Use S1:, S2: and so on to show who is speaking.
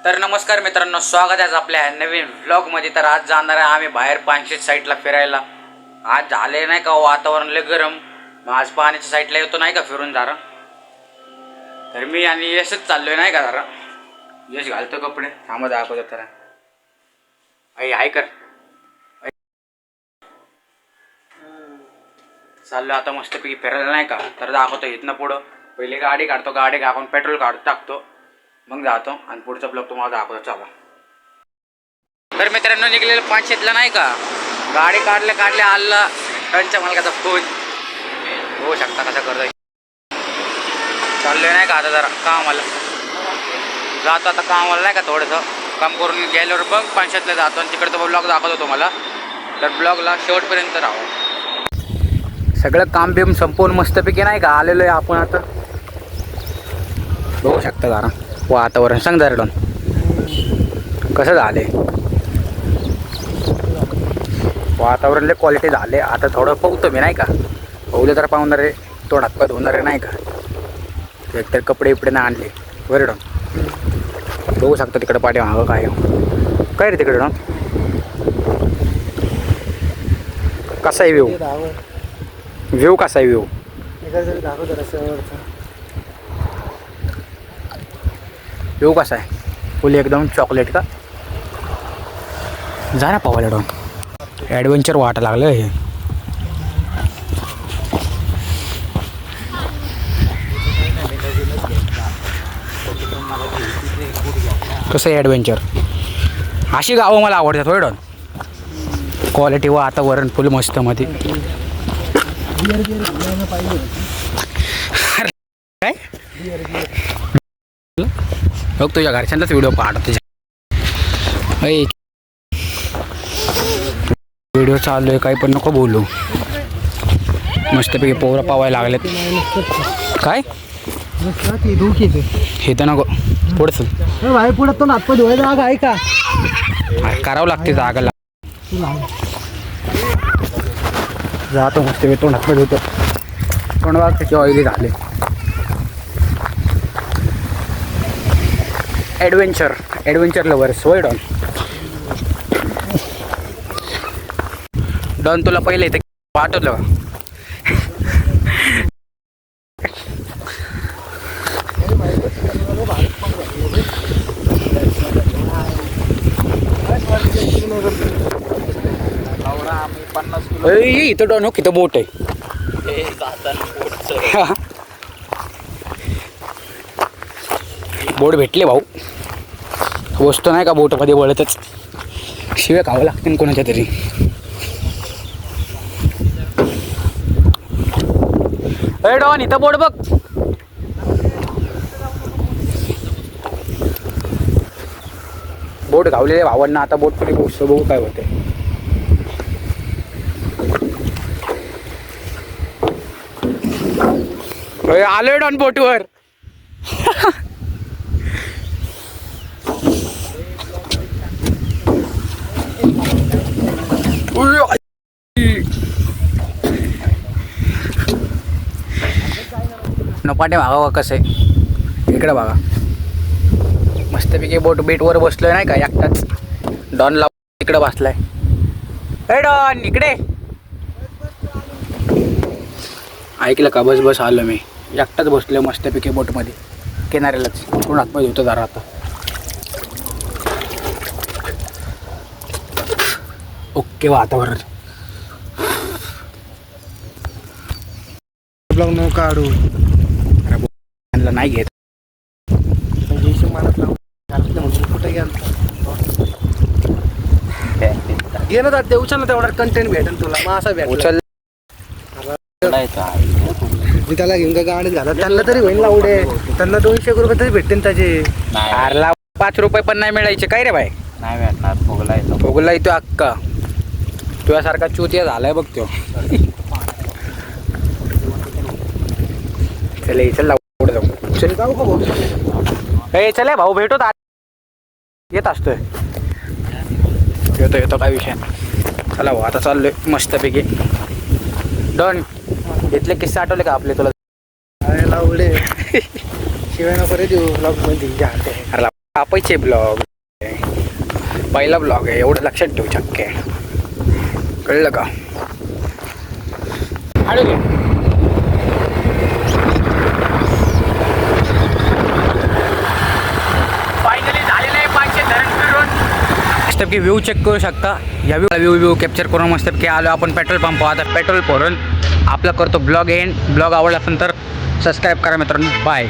S1: तर नमस्कार मित्रांनो, स्वागत आहे आपल्या नवीन व्लॉगमध्ये। तर आज जाणार आहे आम्ही बाहेर पानशेत साईडला फिरायला। आज झाले नाही का वातावरण लय गरम, मग आज पाण्याच्या साईडला येतो नाही का फिरून जरा। तर मी आणि यशच चाललोय नाही का जरा। यश घालतो कपडे, थांबा दाखवतो तर आई हाय कर। चाललो आता मस्तपैकी फिरायला नाही का। तर दाखवतो इथनं पुढं पहिले गाडी काढतो, गाडी काढून पेट्रोल टाकतो, मग जातो आणि पुढचा ब्लॉग तुम्हाला दाखवतो। चला तर मित्रांनो, निघलेलं पानशेतला नाही का, गाडी काढले आला त्यांच्या मालकाचा फोन होऊ शकता कसा करतोय। चाललोय नाही का आता जरा कामाला, जातो आता कामाला नाही का, थोडंसं काम करून गेल्यावर बघ पानशेतला जातो आणि तिकडचा ब्लॉग दाखवतो तुम्हाला। तर ब्लॉगला शेवटपर्यंत राहू। सगळं काम बिम संपवून मस्तपैकी नाही का आलेलो आहे आपण आता। बघू शकता जरा वातावरण, सांग जरा डॉन कसं झाले वातावरण, लय क्वालिटी झाले। आता थोडं पाहतो मी नाही का, पाहले तर पाहणार आहे, तोंडात पाय धुणार आहे नाही का। एकतर कपडे बिपडे नाही आणले बरं डॉन। बघू शकता तिकडं पाठी मागं काय रे तिकडे डॉन, कसा आहे व्ह्यू कसा आहे व्ह्यू। व्ह्यू कसा आहे, फुल एकदम चॉकलेट का। जा ना पावाला डॉन, ॲडव्हेंचर वाटा लागलं हे। कसं आहे ॲडव्हेंचर, अशी गावं मला आवडतात होय डॉन। क्वालिटी वातावरण फुल मस्त मध्ये। काय बघ तुझ्या घरच्यांचाच व्हिडिओ पाहतो तुझ्या। व्हिडिओ चालू आहे, काही पण नको बोलू। मस्तपैकी पोरं पावायला लागलेत काय हे तर नको पुढचं
S2: भाई, पुढे तो नातपा धुवायला जागा आहे का,
S1: करावं लागते जागाला। जातो मस्तपैकी तो नातपा धुतो, पण बघ त्याचे ऑइली झाले। ॲडव्हेंचर लवर्स होय डॉन। डॉन तुला पहिले इथे पाठवलं का? इथं डॉन हो, किती बोट आहे। बोट भेटले भाऊ, वस्तू नाही का बोटमध्ये वळतच, शिव्या खावं लागतील कोणाच्या तरी। अरे डॉन इथं बोट बघ, बोट गावलेले भावांना। आता बोट कडे पोहोचतो, बघू काय होते। आलोय डॉन बोटवर। नपाटे भागावा कसं आहे इकडे बघा, मस्तपैकी बेटवर बसलोय नाही का एकटाच। डॉन ला इकडे बसलाय, ए डॉन इकडे ऐकलं का, बस आलो मी एकटाच बसलोय मस्तपैकी बोटमध्ये किनाऱ्यालाच। कोण आतमध्ये होतं जरा आता। ओके वातावरण,
S2: ब्लॉग नो काढू
S1: नाही घेत
S2: कुठे गेलं तर ते उचल ना, तेवढा कंटेंट भेटेल तुला। मग असा भेट
S1: उचल
S2: मी त्याला घेऊन का गाडीत घाला, त्यांना तरी होईल लावडे, त्यांना 200 रुपये तरी भेटतील त्याचे।
S1: 5 रुपये पण नाही मिळायचे काय रे बाय,
S3: नाही भेटणार।
S1: भोगला येतो अक्का, तुझ्यासारखा चुतिया झालाय बघ तो। चल चल पुढे जाऊ,
S2: चल जाऊ का भाऊ,
S1: ए चले भाऊ भेटू, येत असतोय, येतो काय विषय नाही। चला भाऊ आता चाललोय मस्तपैकी। डॉन इथले किस्से आठवले का आपले तुला?
S2: लावडे शिवाय नको रे देऊ ब्लॉग मध्ये,
S1: कापायचे ब्लॉग पहिला ब्लॉग आहे एवढं लक्षात ठेवू शक्य कळलं का फायनली झालेलं आहे 500 धरण फिरून मस्तपैकी व्ह्यू चेक करू शकता या व्ह्यू कॅप्चर करून मस्तपैकी आलो आपण पेट्रोल पंप आता पेट्रोल भरून आपला करतो ब्लॉग एंड ब्लॉग आवडला असेल तर सबस्क्राईब करा मित्रांनो बाय